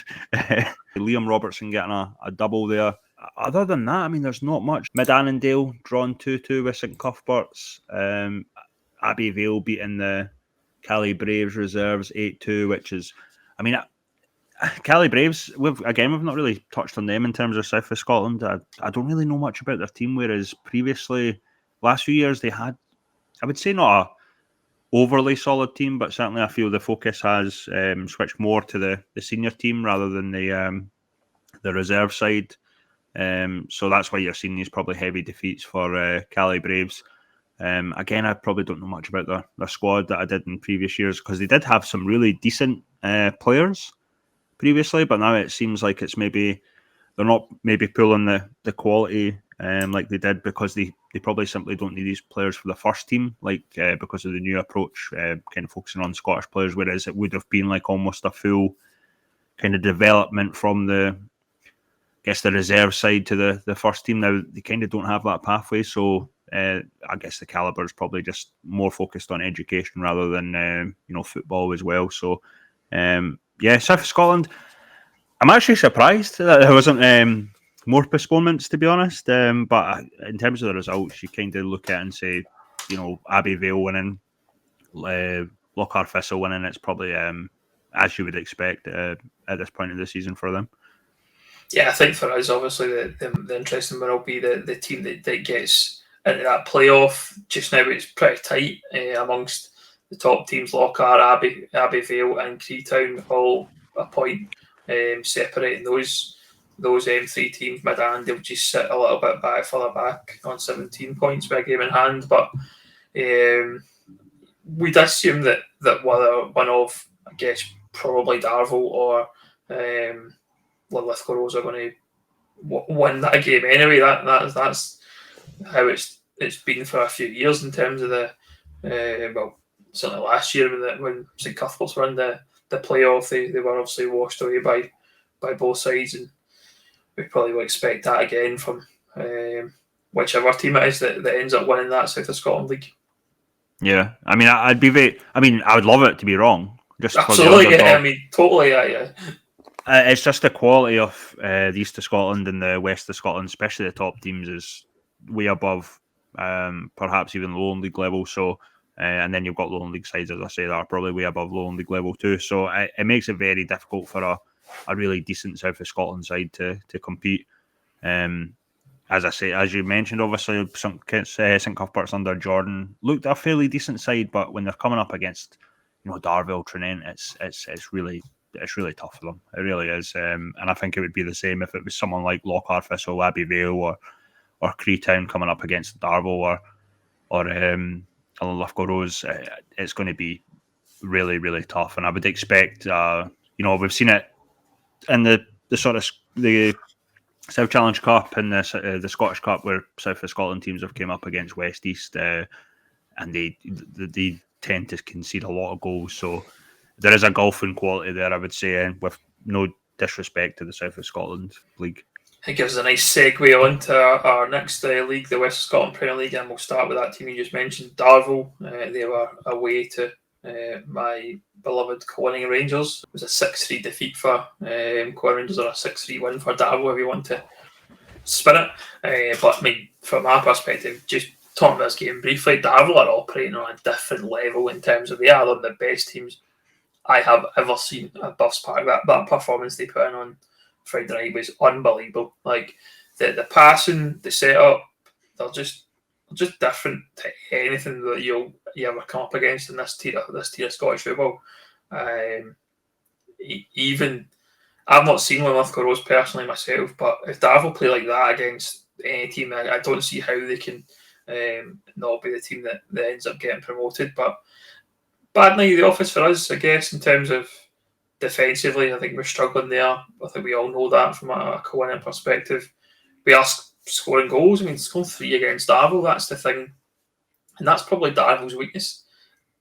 Liam Robertson getting a double there. Other than that, I mean, there's not much. Mid Annandale drawn 2-2 with St Cuthberts. Abbey Vale beating the Cali Braves reserves 8-2, which is, I mean, Cali Braves, we've not really touched on them in terms of South of Scotland. I don't really know much about their team, whereas previously, last few years, they had, I would say, not a overly solid team, but certainly I feel the focus has switched more to the senior team rather than the reserve side. So that's why you're seeing these probably heavy defeats for Cali Braves. Again, I probably don't know much about their squad that I did in previous years, because they did have some really decent players previously, but now it seems like it's maybe they're not maybe pulling the quality like they did, because they probably simply don't need these players for the first team, like because of the new approach, kind of focusing on Scottish players, whereas it would have been like almost a full kind of development from the reserve side to the first team. Now they kind of don't have that pathway, so I guess the caliber is probably just more focused on education rather than football as well. So South of Scotland, I'm actually surprised that there wasn't more postponements, to be honest. But in terms of the results, you kind of look at it and say, Abbey Vale winning, Lockhart Thistle winning, it's probably as you would expect at this point in the season for them. Yeah, I think for us, obviously, the interesting one will be the team that gets into that playoff. Just now, it's pretty tight amongst the top teams: Lockhart, Abbey Vale, and Creetown, all a point separating those 3 teams. Mid and they'll just sit a little bit further back on 17 points with a game in hand. But we'd assume that whether one of, I guess, probably Darvel or Linlithgow Rose are going to win that game anyway. That's how it's been for a few years in terms of the certainly last year when St Cuthberts were in the playoff, they were obviously washed away by both sides, and we probably will expect that again from whichever team it is that ends up winning that South of Scotland League. Yeah, I mean, I would love it to be wrong. Just absolutely, for the underdog. yeah. I mean, totally, yeah. It's just the quality of the East of Scotland and the West of Scotland, especially the top teams, is way above perhaps even Lowland League level. So, and then you've got Lowland League sides, as I say, that are probably way above Lowland League level too. So it makes it very difficult for a really decent South of Scotland side to compete. As I say, as you mentioned, obviously St Cuthbert's under Jordan looked a fairly decent side, but when they're coming up against Darville, Tranent, it's really tough for them. It really is, and I think it would be the same if it was someone like Lockhart, Thistle, Abbey Vale, or Creetown coming up against Darville or Lithgow Rose. It's going to be really, really tough, and I would expect we've seen it in the sort of the South Challenge Cup and the Scottish Cup, where South of Scotland teams have came up against West East, and they tend to concede a lot of goals. So there is a golfing quality there, I would say, and with no disrespect to the South of Scotland League. It gives us a nice segue on to our next league, the West of Scotland Premier League, and we'll start with that team you just mentioned, Darville. They were away to my beloved Corning Rangers. It was a 6-3 defeat for Corning Rangers, or a 6-3 win for Darville, if you want to spin it. But I mean, from our perspective, just talking about this game briefly, Darville are operating on a different level in terms of they are one of the best teams I have ever seen at Buffs Park. That performance they put in on Friday night was unbelievable. Like the passing, the setup, they're just different to anything that you ever come up against in this tier of Scottish football. Even I've not seen Lithgow Rose personally myself, but if Darville play like that against any team, I don't see how they can not be the team that ends up getting promoted. But bad night of the office for us, I guess, in terms of defensively. I think we're struggling there. I think we all know that from a co-winning perspective. We are scoring goals. I mean, scoring 3 against Darville, that's the thing. And that's probably Darville's weakness.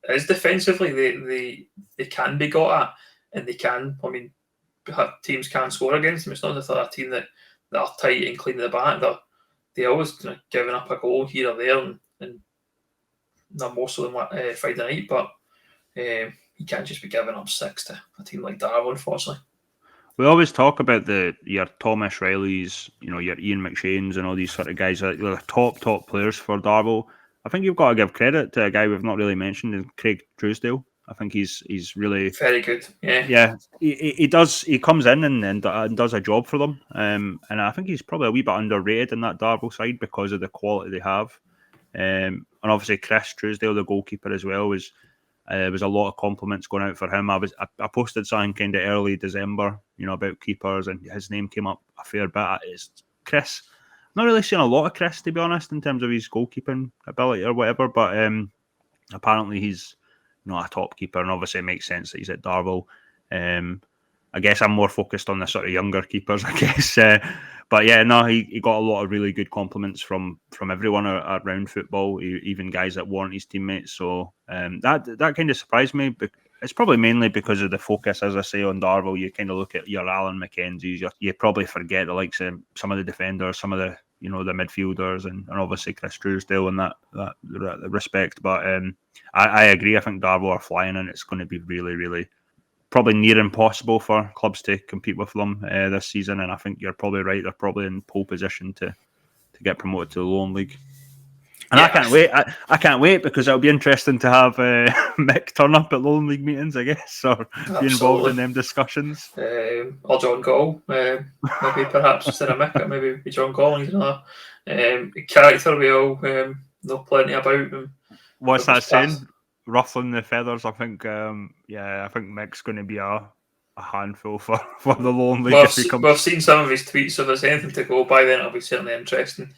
Is defensively, they can be got at, and they can. I mean, teams can score against them. It's not just a team that are tight and clean at the back. They're always giving up a goal here or there, and not most of them Friday night, but you can't just be giving up 6 to a team like Darville, unfortunately. We always talk about your Thomas Rileys, your Ian McShanes and all these sort of guys. They're top players for Darville. I think you've got to give credit to a guy we've not really mentioned, Craig Truesdale. I think he's really very good. Yeah, yeah. He does. He comes in and does a job for them. And I think he's probably a wee bit underrated in that Darville side because of the quality they have. And obviously Chris Truesdale, the goalkeeper as well, was a lot of compliments going out for him. I posted something kind of early December, about keepers, and his name came up a fair bit. It's Chris. I'm not really seeing a lot of Chris, to be honest, in terms of his goalkeeping ability or whatever, but apparently he's not a top keeper, and obviously it makes sense that he's at Darville. I guess I'm more focused on the sort of younger keepers, I guess. But yeah, no, he got a lot of really good compliments from everyone around football, even guys that weren't his teammates. So that kind of surprised me. But it's probably mainly because of the focus, as I say, on Darville. You kind of look at your Alan McKenzie's, you probably forget the likes of some of the defenders, some of the the midfielders, and obviously Chris Truesdale in that respect. But I agree. I think Darville are flying, and it's going to be really, really probably near impossible for clubs to compete with them this season. And I think you're probably right. They're probably in pole position to get promoted to the Lowland League. And yeah. I can't wait. I can't wait because it'll be interesting to have Mick turn up at Lowland League meetings, I guess, or be involved in them discussions. Or John Gall, maybe perhaps instead of Mick, maybe John Gall. Character we all know plenty about him. What's that saying? Ruffling the feathers. I think, I think Mick's going to be a handful for the Lowland League. We've seen some of his tweets, so if there's anything to go by, then it'll be certainly interesting.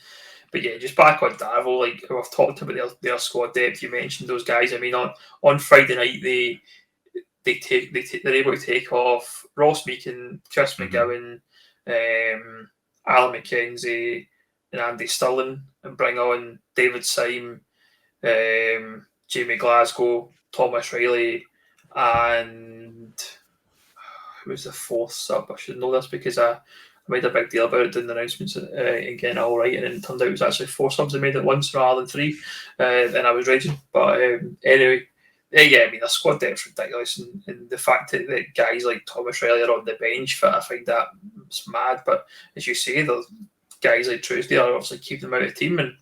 But yeah, just back on Darville, like we've talked about their squad depth. You mentioned those guys. I mean, on Friday night they're able to take off Ross Meakin, Chris McGowan, Alan McKenzie, and Andy Stirling, and bring on David Syme, Jamie Glasgow, Thomas Riley, and who was the fourth sub? I should know this because I made a big deal about it doing the announcements and getting it all right, and then it turned out it was actually 4 subs I made at once rather than 3, and I was raging. But anyway, yeah, I mean, the squad depth's ridiculous, and the fact that guys like Thomas Riley are on the bench, I find that it's mad. But as you say, the guys like Truesdale are obviously keeping them out of the team, and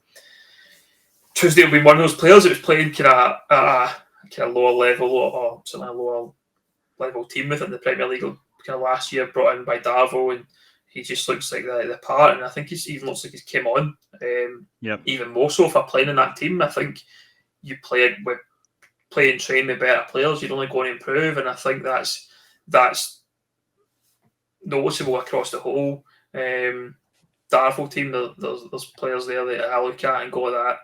Truesdale being one of those players that was playing kind of kind of lower level or something, a lower level team within the Premier League kind of last year, brought in by Darvo, and he just looks like the part, and I think he even looks like he's came on even more so for playing in that team. I think you play and train with better players, you're only going to improve, and I think that's noticeable across the whole Darvo team. There's players there that I look at and go, that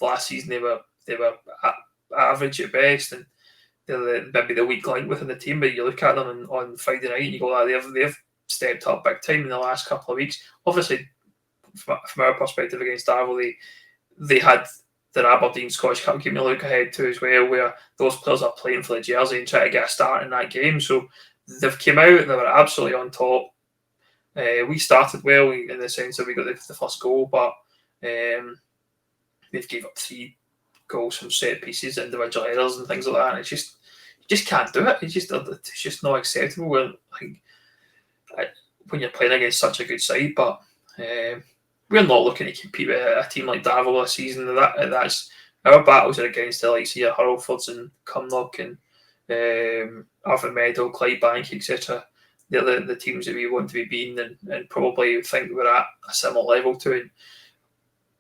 last season they were average at best, and they're maybe the weak link within the team, but you look at them on Friday night and you go, they've stepped up big time in the last couple of weeks. Obviously, from our perspective against Darvel, they had their Aberdeen Scottish Cup game to look ahead to as well, where those players are playing for the jersey and trying to get a start in that game. So they've came out, they were absolutely on top. We started well in the sense that we got the first goal, but they've gave up 3 goals from set pieces, individual errors and things like that, and it's just, you just can't do it. It's just not acceptable when you're playing against such a good side. But we're not looking to compete with a team like Darvel this season. That's our battles are against the likes of Hurlfords and Cumnock and Arthur Meadow, Clydebank, etc. They're the teams that we want to be beating, and probably think we're at a similar level to it.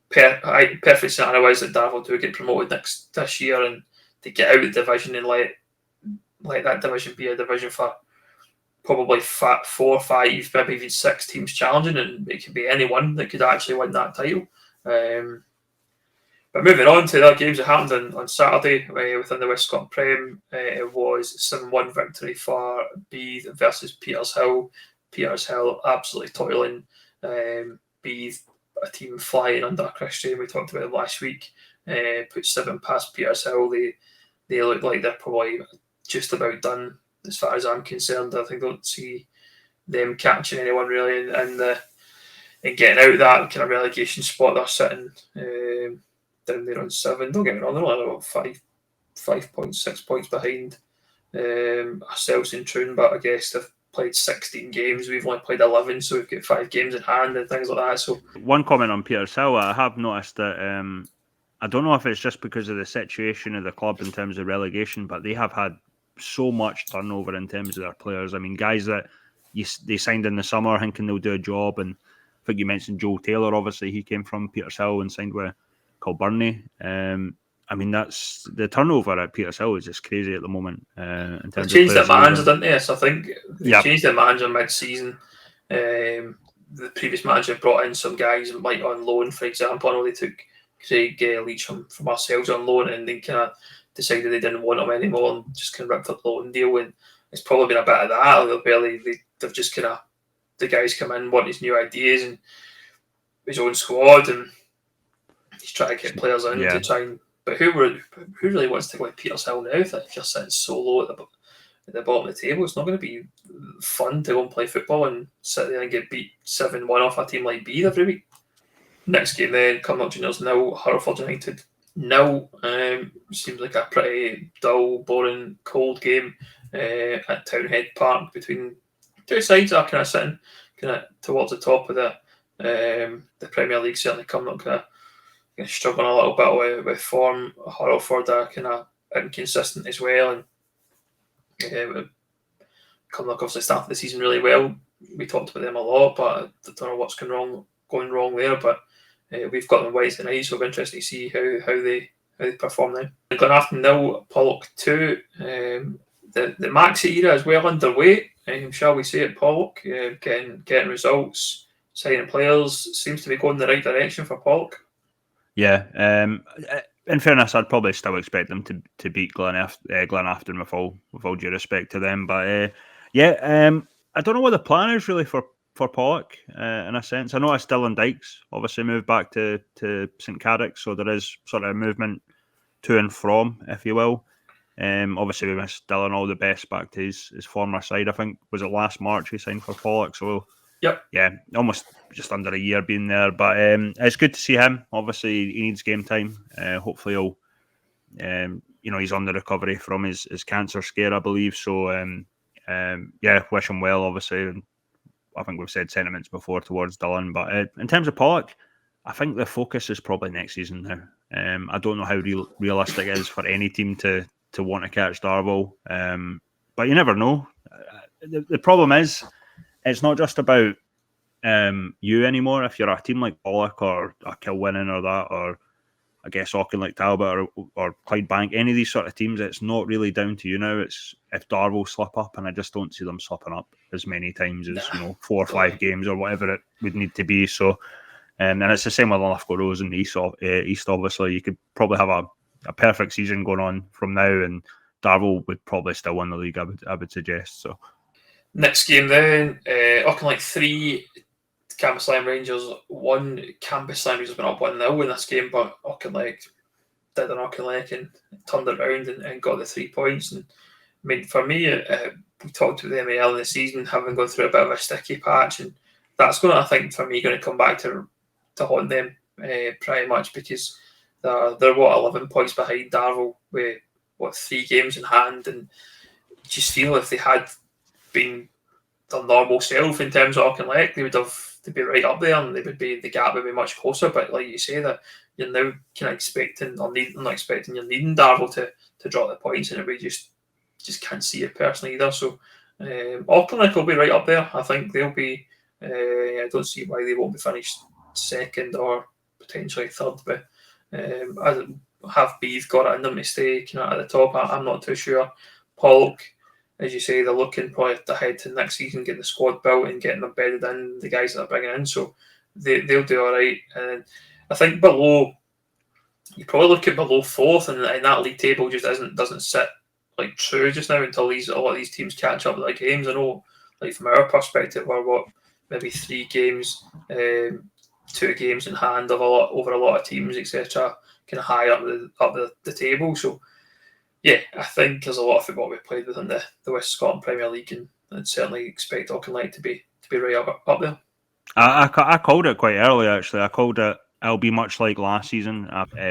Perfect scenario is that Darvel do get promoted this year, and they get out of the division and let that division be a division for probably 4 or 5, maybe even 6 teams challenging, and it could be anyone that could actually win that title. But moving on to the games that happened on Saturday within the West Scotland Prem, it was 7-1 victory for Beath versus Petershill. Petershill absolutely toiling. Beath, a team flying under Christian. We talked about it last week. Put 7 past Petershill. They look like they're probably just about done as far as I'm concerned. I think I don't see them catching anyone really and getting out of that kind of relegation spot. They're sitting down there on 7. Don't get me wrong, they're only about 5 points, 6 points behind ourselves in Troon, but I guess they've played 16 games. We've only played 11, so we've got 5 games in hand and things like that. So one comment on Petershill, I have noticed that I don't know if it's just because of the situation of the club in terms of relegation, but they have had so much turnover in terms of their players. I mean, guys that they signed in the summer thinking they'll do a job, and I think you mentioned Joe Taylor. Obviously, he came from Petershill and signed with Kilbirnie. I mean, that's the turnover at Petershill is just crazy at the moment. In terms they changed of their manager, didn't they? So I think they changed their manager mid-season. The previous manager brought in some guys like on loan, for example. I know they took Craig Leach from ourselves on loan, and they kind of decided they didn't want him anymore and just kind of ripped up the loan deal. And it's probably been a bit of that. They've just kind of, the guys come in, want his new ideas and his own squad, and he's trying to get players in to try and. But who really wants to go like Petershill now? If you're sitting solo at the bottom of the table, it's not going to be fun to go and play football and sit there and get beat 7-1 off a team like Beath every week. Next game then, Cumnock Juniors 0, Hurlford United 0. Seems like a pretty dull, boring, cold game at Townhead Park between 2 sides that are kind of sitting kind of towards the top of the Premier League. Certainly Cumnock kind of struggling a little bit with form. Hurlford are kind of inconsistent as well, and Cumnock obviously started the season really well. We talked about them a lot, but I don't know what's going wrong there. But we've got them Wednesday night, so it'll be interesting to see how they perform now. Glenafton 0, Pollock 2. The Maxi era is well underway. Shall we say it, Pollock? Getting results, signing players, seems to be going in the right direction for Pollock. Yeah. In fairness, I'd probably still expect them to beat Glenafton with all due respect to them. But I don't know what the plan is really for Pollock in a sense. I noticed Dylan Dykes obviously moved back to St Carrick, so there is sort of movement to and from, if you will. Obviously, we missed Dylan all the best back to his former side. I think, was it last March he signed for Pollock? So, Yep. Yeah, almost just under a year being there. But it's good to see him. Obviously, he needs game time. Hopefully, he'll, he's on the recovery from his cancer scare, I believe. So, wish him well, obviously. And I think we've said sentiments before towards Dylan. But in terms of Pollock, I think the focus is probably next season now. I don't know how realistic it is for any team to want to catch Darvel. But you never know. The problem is, it's not just about you anymore. If you're a team like Pollock or a Kilwinning or that, or I guess Auchinleck Talbot or Clydebank, any of these sort of teams, it's not really down to you now. It's if Darvel slip up, and I just don't see them slipping up as many times as 4 or 5 games or whatever it would need to be. So, and it's the same with Lithgow Rose and East. Obviously, you could probably have a perfect season going on from now, and Darvel would probably still win the league. I would suggest so. Next game then, Auchinleck 3, Cambuslang Rangers 1. Cambuslang Rangers went up 1-0 in this game, but Auchinleck did an Auchinleck and turned it around and got the 3 points. And I mean, for me, we talked about the MAL in the season having gone through a bit of a sticky patch, and that's going to, I think, for me, going to come back to haunt them pretty much, because they're 11 points behind Darvel with 3 games in hand, and just feel if they had been their normal self in terms of Auchinleck, they'd be right up there, and the gap would be much closer. But like you say, that you're now kind of expecting or not expecting, you're needing Darvel to drop the points, and we just can't see it personally either. So Auchinleck will be right up there. I think they'll be. I don't see why they won't be finished second or potentially third, but I have Beath got it in them to stay kind of at the top. I'm not too sure. Pollock, as you say, they're looking probably ahead to next season, getting the squad built and getting them bedded in, the guys that they're bringing in. So they'll do all right. And I think below, you probably look at below 4th, and that league table just doesn't sit like true just now until a lot of these teams catch up with their games. I know, like from our perspective, we're maybe 3 games, 2 games in hand of over a lot of teams, etc. Kind of high up the table. So yeah, I think there's a lot of football we played within the West Scotland Premier League, and I'd certainly expect Auchinleck to be right up there. I called it quite early, actually. I called it, it'll be much like last season.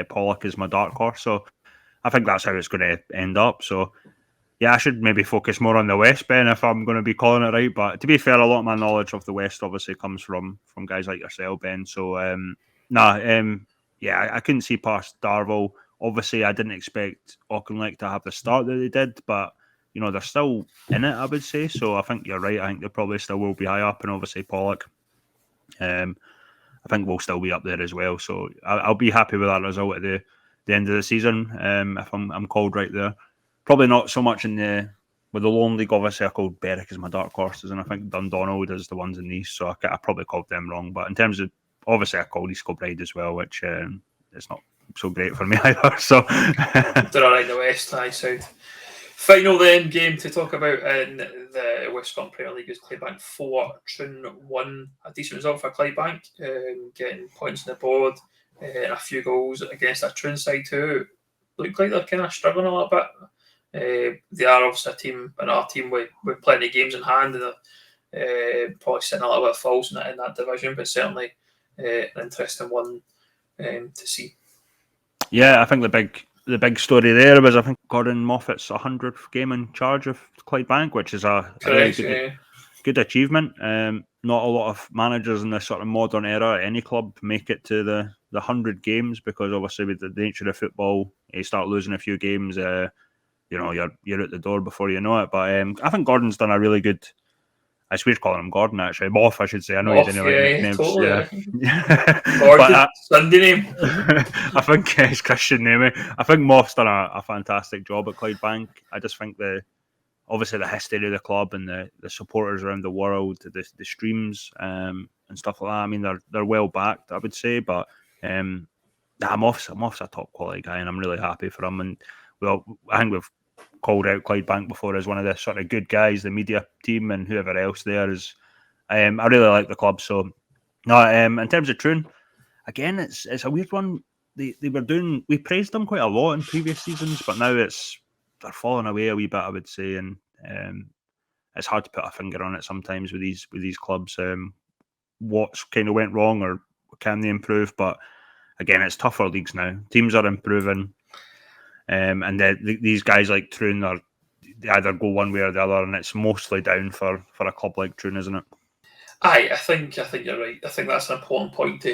Pollock is my dark horse, so I think that's how it's going to end up. So yeah, I should maybe focus more on the West, Ben, if I'm going to be calling it right. But to be fair, a lot of my knowledge of the West obviously comes from guys like yourself, Ben. So I couldn't see past Darvel. Obviously, I didn't expect Auchinleck to have the start that they did, but they're still in it, I would say. So I think you're right. I think they probably still will be high up, and obviously Pollock, I think will still be up there as well. So I'll be happy with that result at the end of the season. If I'm called right there, probably not so much with the Lowland League. Obviously, I called Berwick as my dark horses, and I think Dundonald is the ones in these. So I probably called them wrong. But in terms of, obviously, I called East Kilbride as well, which it's not so great for me either. So they're all right in the West, South. Final then game to talk about in the West Scotland Premier League is Clydebank 4, Troon 1. A decent result for Clydebank, getting points on the board and a few goals against a Troon side who look like they're kind of struggling a little bit. They are obviously a team, another team with plenty of games in hand, and they're probably sitting a little bit false in that division, but certainly an interesting one to see. Yeah, I think the big story there was, I think, Gordon Moffat's 100th game in charge of Clydebank, which is a really good achievement. Not a lot of managers in this sort of modern era at any club make it to the 100 games, because obviously with the nature of football, you start losing a few games, you're at the door before you know it. But I think Gordon's done a really good. I swear calling him Gordon, actually. Moff, I should say. I know he didn't like nicknames. Totally. Yeah. Gordon, Sunday name. I think his Christian name. I think Moff's done a fantastic job at Clydebank. I just think obviously the history of the club and the supporters around the world, the streams and stuff like that. I mean, they're well backed, I would say. But Moff's a top quality guy, and I'm really happy for him. And I think we've called out Clydebank before as one of the sort of good guys, the media team and whoever else there is. I really like the club. So, in terms of Troon, again, it's a weird one. they were doing. We praised them quite a lot in previous seasons, but now they're falling away a wee bit, I would say, and it's hard to put a finger on it sometimes with these clubs. What's kind of went wrong, or can they improve? But again, it's tougher leagues now. Teams are improving, and these guys like Troon they either go one way or the other, and it's mostly down for a club like Troon, isn't it? I think you're right. I think that's an important point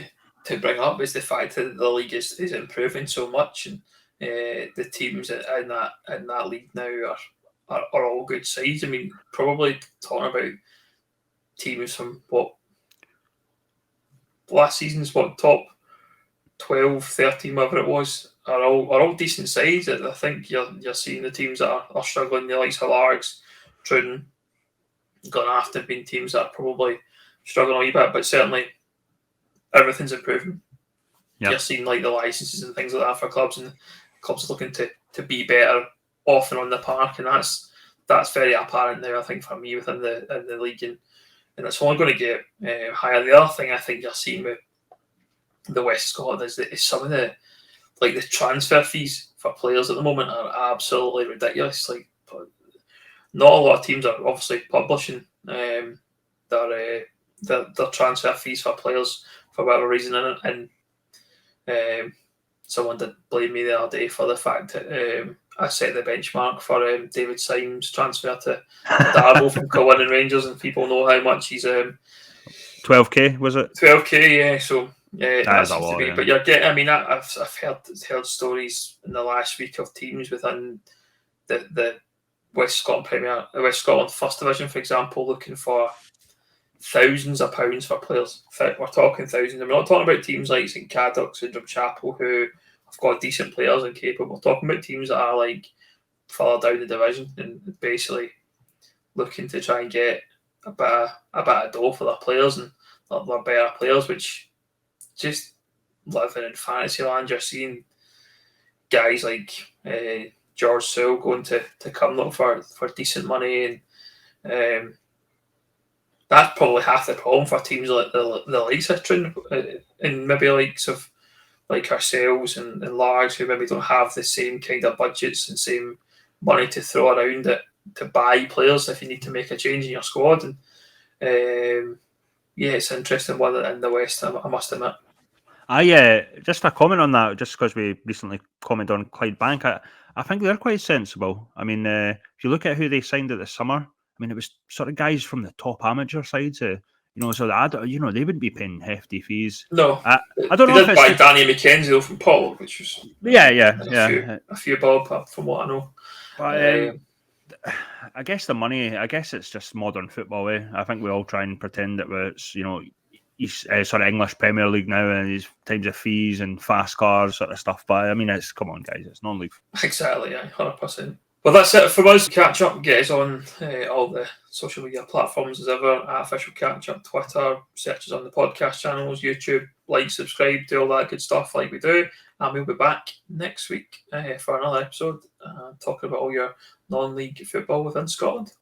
to bring up, is the fact that the league is improving so much, and the teams in that league now are all good sides. I mean, probably talking about teams from last season's top 12, 13, whatever it was, are all decent sides. I think you're seeing the teams that are struggling, the likes of Largs, Troon, Glenafton have been teams that are probably struggling a wee bit, but certainly everything's improving. Yep. You're seeing like the licenses and things like that for clubs, and clubs are looking to be better off and on the park, and that's very apparent now, I think, for me within the league, and it's only going to get higher. The other thing I think you're seeing with the West Scotland is some of the transfer fees for players at the moment are absolutely ridiculous. Like, not a lot of teams are obviously publishing their transfer fees for players for whatever reason, and someone did blame me the other day for the fact that I set the benchmark for David Symes' transfer to Darvel from Cullen and Rangers, and people know how much he's 12k, was it? 12k, yeah. So that is a lot. Yeah. But you're getting. I mean, I've heard stories in the last week of teams within the West Scotland First Division, for example, looking for thousands of pounds for players. We're talking thousands. I'm not talking about teams like St Cadoc's and Drumchapel who have got decent players and capable. We're talking about teams that are like further down the division and basically looking to try and get a bit of dough for their players, and they're better players, which just living in fantasy land. You're seeing guys like George Sewell going to Cumnock for decent money, and that's probably half the problem for teams like the likes of Troon, and maybe likes of like ourselves and Largs, who maybe don't have the same kind of budgets and same money to throw around it to buy players if you need to make a change in your squad. And it's an interesting one in the West, I must admit. Just a comment on that, just because we recently commented on Clydebank, I think they're quite sensible. I mean, if you look at who they signed at the summer, I mean, it was sort of guys from the top amateur side, so they wouldn't be paying hefty fees. No, I don't know if it's buy Danny McKenzie from Paul, which was a few bob from what I know. But I guess the money, it's just modern football. I think we all try and pretend that it's sort of English Premier League now, and these times of fees and fast cars sort of stuff. But I mean, come on, guys, it's non-league. Exactly, 100%. Well, that's it from us. Catch Up, get us on all the social media platforms as ever, at Official Catch Up, Twitter, search us on the podcast channels, YouTube, like, subscribe, do all that good stuff like we do. And we'll be back next week for another episode talking about all your non-league football within Scotland.